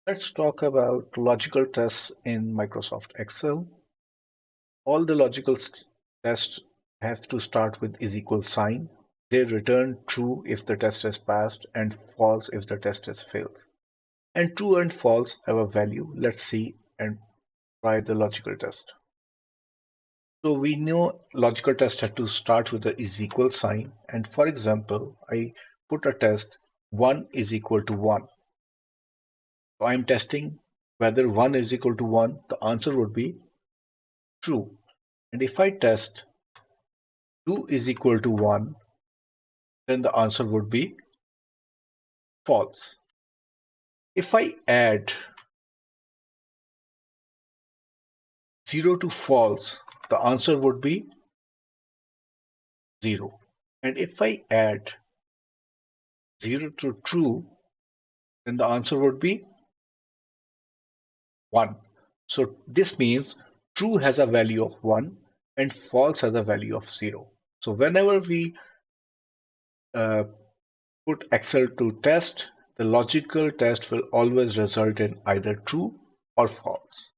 Let's talk about logical tests in Microsoft Excel. All the logical tests have to start with is equal sign. They return true if the test is passed and false if the test has failed. And true and false have a value. Let's see and try the logical test. So we know logical test had to start with the is equal sign. And for example, I put a test 1 is equal to 1. So I'm testing whether 1 is equal to 1. The answer would be true. And if I test 2 is equal to 1, then the answer would be false. If I add 0 to false, the answer would be 0. And if I add 0 to true, then the answer would be 1. So this means true has a value of 1 and false has a value of 0. So whenever we uh, put Excel to test, the logical test will always result in either true or false.